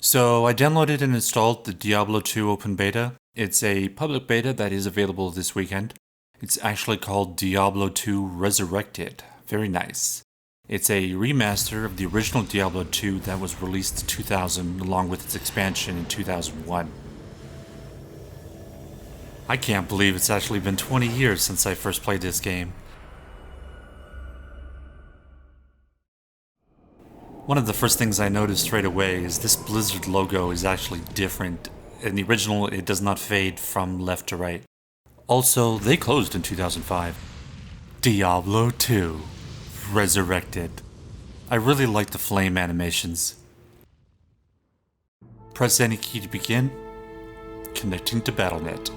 So I downloaded and installed the Diablo 2 open beta. It's a public beta that is available this weekend. It's actually called Diablo 2 Resurrected. Very nice. It's a remaster of the original Diablo 2 that was released in 2000 along with its expansion in 2001. I can't believe it's actually been 20 years since I first played this game. One of the first things I noticed straight away is this Blizzard logo is actually different. In the original, it does not fade from left to right. Also, they closed in 2005. Diablo 2 Resurrected. I really like the flame animations. Press any key to begin. Connecting to BattleNet.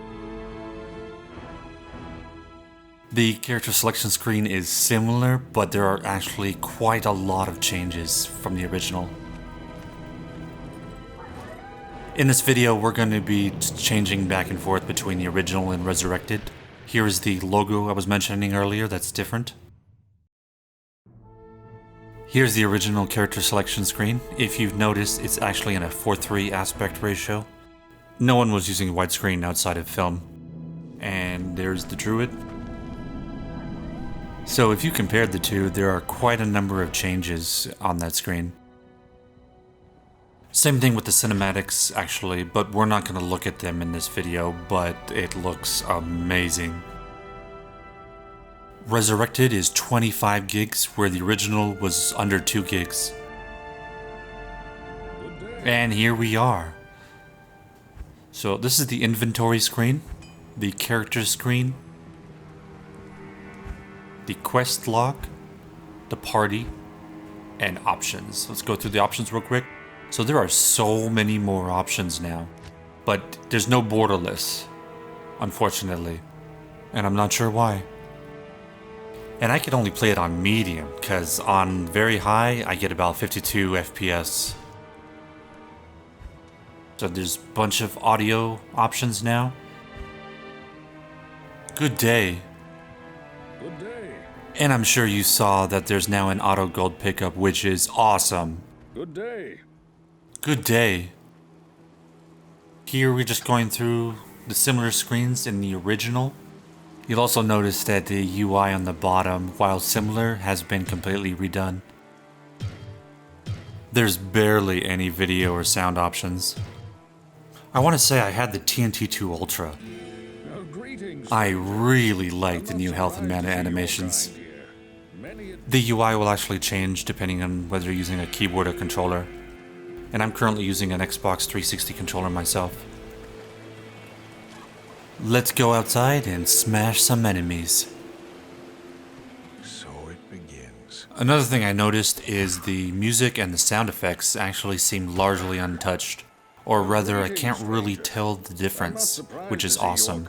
The character selection screen is similar, but there are actually quite a lot of changes from the original. In this video, we're going to be changing back and forth between the original and Resurrected. Here is the logo I was mentioning earlier that's different. Here's the original character selection screen. If you've noticed, it's actually in a 4:3 aspect ratio. No one was using widescreen outside of film. And there's the Druid. So if you compared the two, there are quite a number of changes on that screen. Same thing with the cinematics actually, but we're not going to look at them in this video, but it looks amazing. Resurrected is 25 gigs, where the original was under 2 gigs. And here we are. So this is the inventory screen, the character screen, the quest log, the party, and options. Let's go through the options real quick. So there are so many more options now, but there's no borderless, unfortunately, and I'm not sure why. And I can only play it on medium, because on very high, I get about 52 FPS. So there's a bunch of audio options now. Good day. Good day. And I'm sure you saw that there's now an auto gold pickup, which is awesome. Good day. Good day. Here we're just going through the similar screens in the original. You'll also notice that the UI on the bottom, while similar, has been completely redone. There's barely any video or sound options. I want to say I had the TNT2 Ultra. Now, greetings. I really like the new health and mana animations. The UI will actually change depending on whether you're using a keyboard or controller. And I'm currently using an Xbox 360 controller myself. Let's go outside and smash some enemies. So it begins. Another thing I noticed is the music and the sound effects actually seem largely untouched. Or rather, I can't really tell the difference, which is awesome.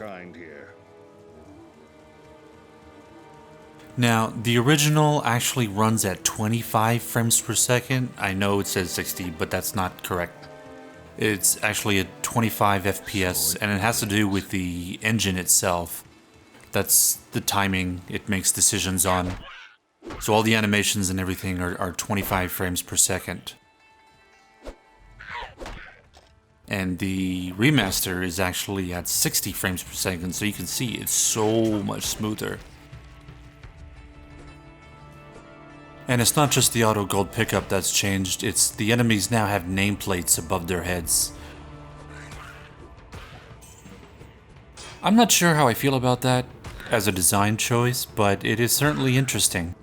Now, the original actually runs at 25 frames per second. I know it says 60, but that's not correct. It's actually at 25 FPS, and it has to do with the engine itself. That's the timing it makes decisions on. So all the animations and everything are 25 frames per second. And the remaster is actually at 60 frames per second, so you can see it's so much smoother. And it's not just the auto gold pickup that's changed, it's the enemies now have nameplates above their heads. I'm not sure how I feel about that as a design choice, but it is certainly interesting.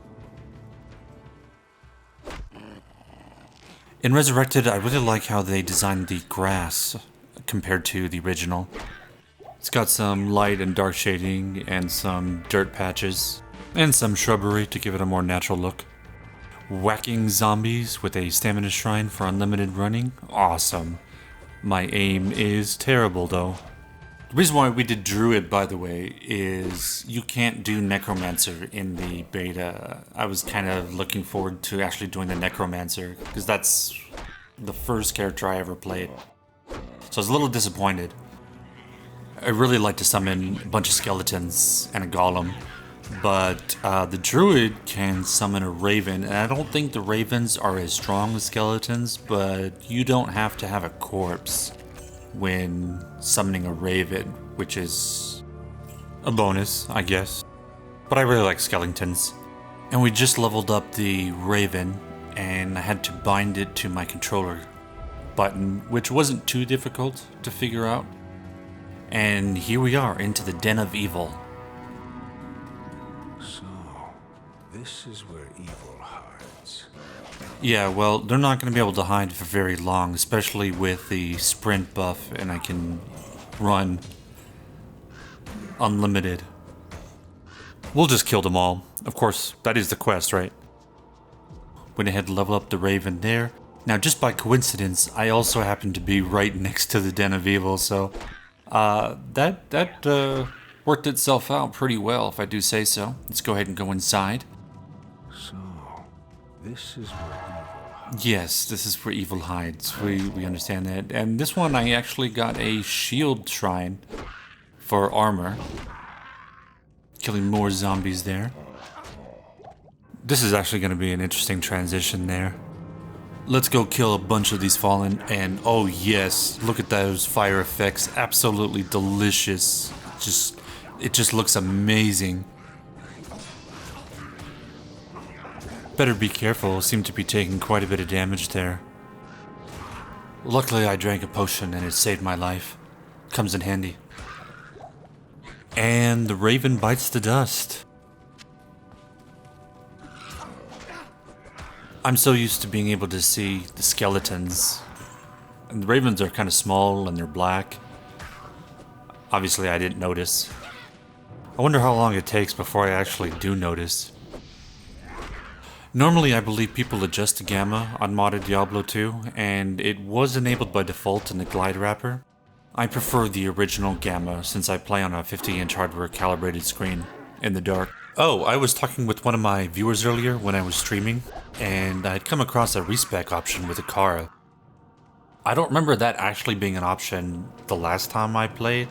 In Resurrected, I really like how they designed the grass compared to the original. It's got some light and dark shading and some dirt patches and some shrubbery to give it a more natural look. Whacking zombies with a stamina shrine for unlimited running? Awesome. My aim is terrible though. The reason why we did Druid, by the way, is you can't do Necromancer in the beta. I was kind of looking forward to actually doing the Necromancer, because that's the first character I ever played. So I was a little disappointed. I really like to summon a bunch of skeletons and a golem. But the druid can summon a raven, and I don't think the ravens are as strong as skeletons, but you don't have to have a corpse when summoning a raven, which is a bonus, I guess. But I really like skeletons. And we just leveled up the raven, and I had to bind it to my controller button, which wasn't too difficult to figure out. And here we are, into the Den of Evil. So, this is where evil hides. Yeah, well, they're not going to be able to hide for very long, especially with the sprint buff, and I can run unlimited. We'll just kill them all. Of course, that is the quest, right? Went ahead and level up the raven there. Now, just by coincidence, I also happen to be right next to the Den of Evil, so that worked itself out pretty well, if I do say so. Let's go ahead and go inside. So, this is where evil hides. Yes, this is where evil hides. We understand that. And this one, I actually got a shield shrine for armor. Killing more zombies there. This is actually going to be an interesting transition there. Let's go kill a bunch of these fallen, and oh yes, look at those fire effects. Absolutely delicious. It just looks amazing. Better be careful, seem to be taking quite a bit of damage there. Luckily I drank a potion and it saved my life. Comes in handy. And the raven bites the dust. I'm so used to being able to see the skeletons. And the ravens are kind of small and they're black. Obviously I didn't notice. I wonder how long it takes before I actually do notice. Normally I believe people adjust the gamma on modded Diablo 2, and it was enabled by default in the glide wrapper. I prefer the original gamma since I play on a 50-inch hardware calibrated screen in the dark. Oh, I was talking with one of my viewers earlier when I was streaming, and I'd come across a respec option with Akara. I don't remember that actually being an option the last time I played.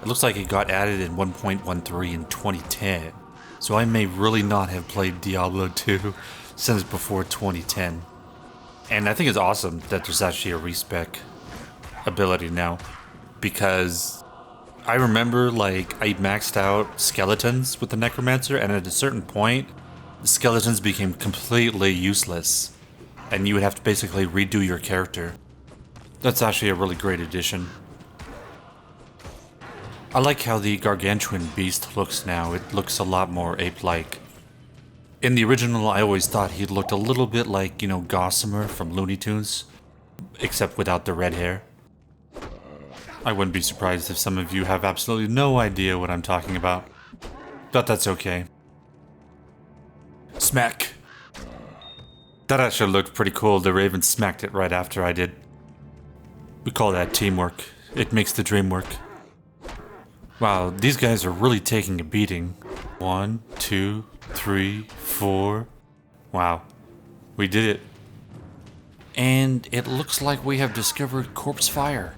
It looks like it got added in 1.13 in 2010, so I may really not have played Diablo 2 since before 2010. And I think it's awesome that there's actually a respec ability now, because I remember like I maxed out skeletons with the Necromancer, and at a certain point the skeletons became completely useless and you would have to basically redo your character. That's actually a really great addition. I like how the gargantuan beast looks now. It looks a lot more ape-like. In the original, I always thought he looked a little bit like, you know, Gossamer from Looney Tunes, except without the red hair. I wouldn't be surprised if some of you have absolutely no idea what I'm talking about. But that's okay. Smack! That actually looked pretty cool. The raven smacked it right after I did. We call that teamwork. It makes the dream work. Wow, these guys are really taking a beating. 1, 2, 3, 4. Wow, we did it. And it looks like we have discovered Corpse Fire.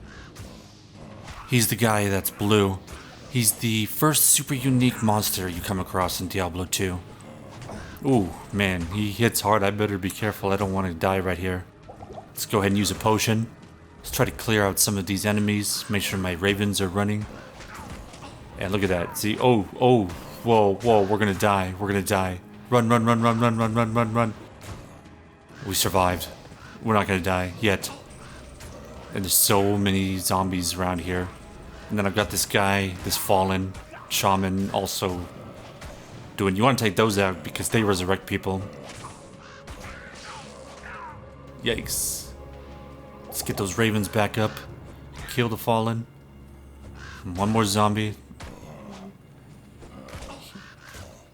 He's the guy that's blue. He's the first super unique monster you come across in Diablo 2. Ooh, man, he hits hard. I better be careful. I don't want to die right here. Let's go ahead and use a potion. Let's try to clear out some of these enemies. Make sure my ravens are running. And look at that. See? Oh, whoa, we're gonna die. We're gonna die. Run. Run. We survived. We're not gonna die yet. And there's so many zombies around here. And then I've got this guy, this fallen shaman also doing. You want to take those out because they resurrect people. Yikes. Let's get those ravens back up. Kill the fallen. One more zombie.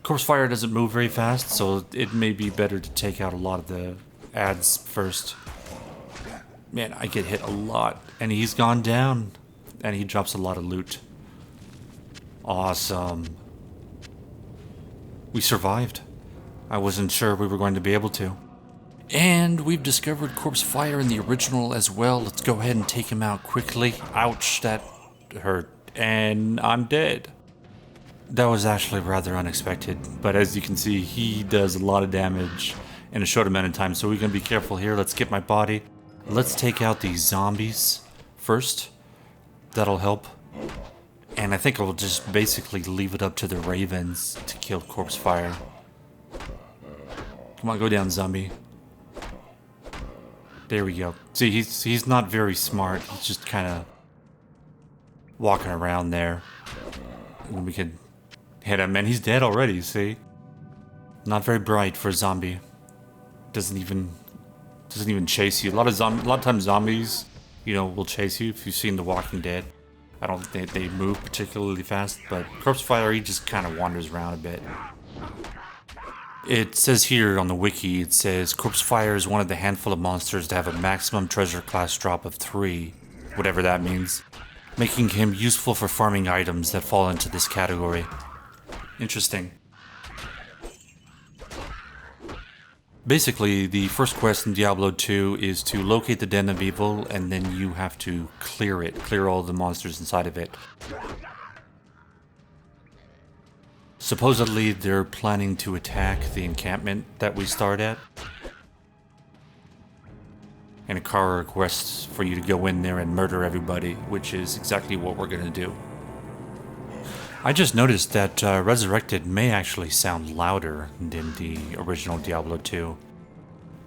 Corpse Fire doesn't move very fast, so it may be better to take out a lot of the ads first. Man, I get hit a lot. And he's gone down. And he drops a lot of loot. Awesome. We survived. I wasn't sure we were going to be able to. And we've discovered Corpse Fire in the original as well. Let's go ahead and take him out quickly. Ouch, that hurt. And I'm dead. That was actually rather unexpected, but as you can see, he does a lot of damage in a short amount of time, so we're gonna be careful here. Let's get my body. Let's take out these zombies first. That'll help. And I think I'll just basically leave it up to the ravens to kill corpse fire. Come on, go down, zombie. There we go. See, he's not very smart. He's just kind of walking around there. And we could hit him, and he's dead already, see? Not very bright for a zombie. Doesn't even chase you. A lot of times zombies, you know, will chase you if you've seen The Walking Dead. I don't think they move particularly fast, but corpse fire, he just kind of wanders around a bit. It says here on the wiki, it says corpse fire is one of the handful of monsters to have a maximum treasure class drop of 3, whatever that means, making him useful for farming items that fall into this category. Interesting. Basically, the first quest in Diablo 2 is to locate the Den of Evil, and then you have to clear it, clear all the monsters inside of it. Supposedly, they're planning to attack the encampment that we start at. And Akara requests for you to go in there and murder everybody, which is exactly what we're gonna do. I just noticed that Resurrected may actually sound louder than the original Diablo 2.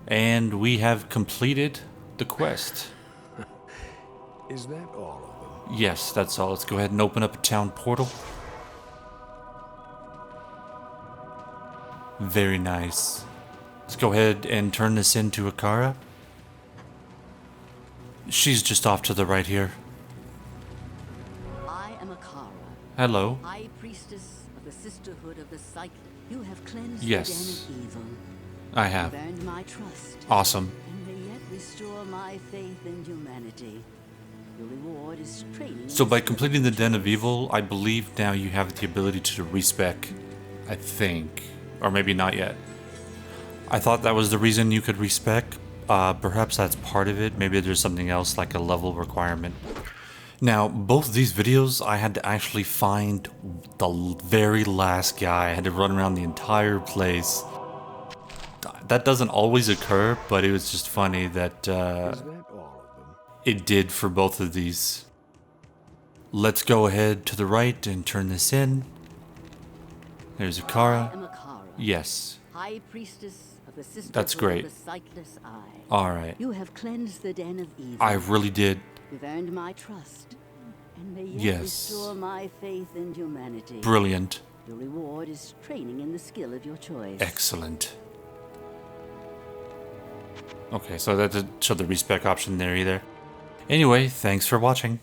And we have completed the quest. Is that all of them? Yes, that's all. Let's go ahead and open up a town portal. Very nice. Let's go ahead and turn this into Akara. She's just off to the right here. I am Akara, Hello. High Priestess of the Sisterhood of the Cycler. You have cleansed Yes. the den of evil. I You've have. earned my trust. Awesome. And may yet restore my faith in humanity. Your reward is training. So in by the completing the spirit Den of choice. Evil, I believe now you have the ability to respec. I think. Or maybe not yet. I thought that was the reason you could respec. Perhaps that's part of it. Maybe there's something else like a level requirement. Now, both these videos, I had to actually find the very last guy. I had to run around the entire place. That doesn't always occur, but it was just funny that Is that all of them? it did for both of these. Let's go ahead to the right and turn this in. There's I Akara. am Akara, Yes. High Priestess of the Sisterhood That's great. of the Cycler's Eye. Alright. You have cleansed the den of evil. I really did. You've earned my trust. And may yet Yes. restore my faith in humanity. Brilliant. Your reward is training in the skill of your choice. Excellent. Okay, so that didn't show the respec option there either. Anyway, thanks for watching.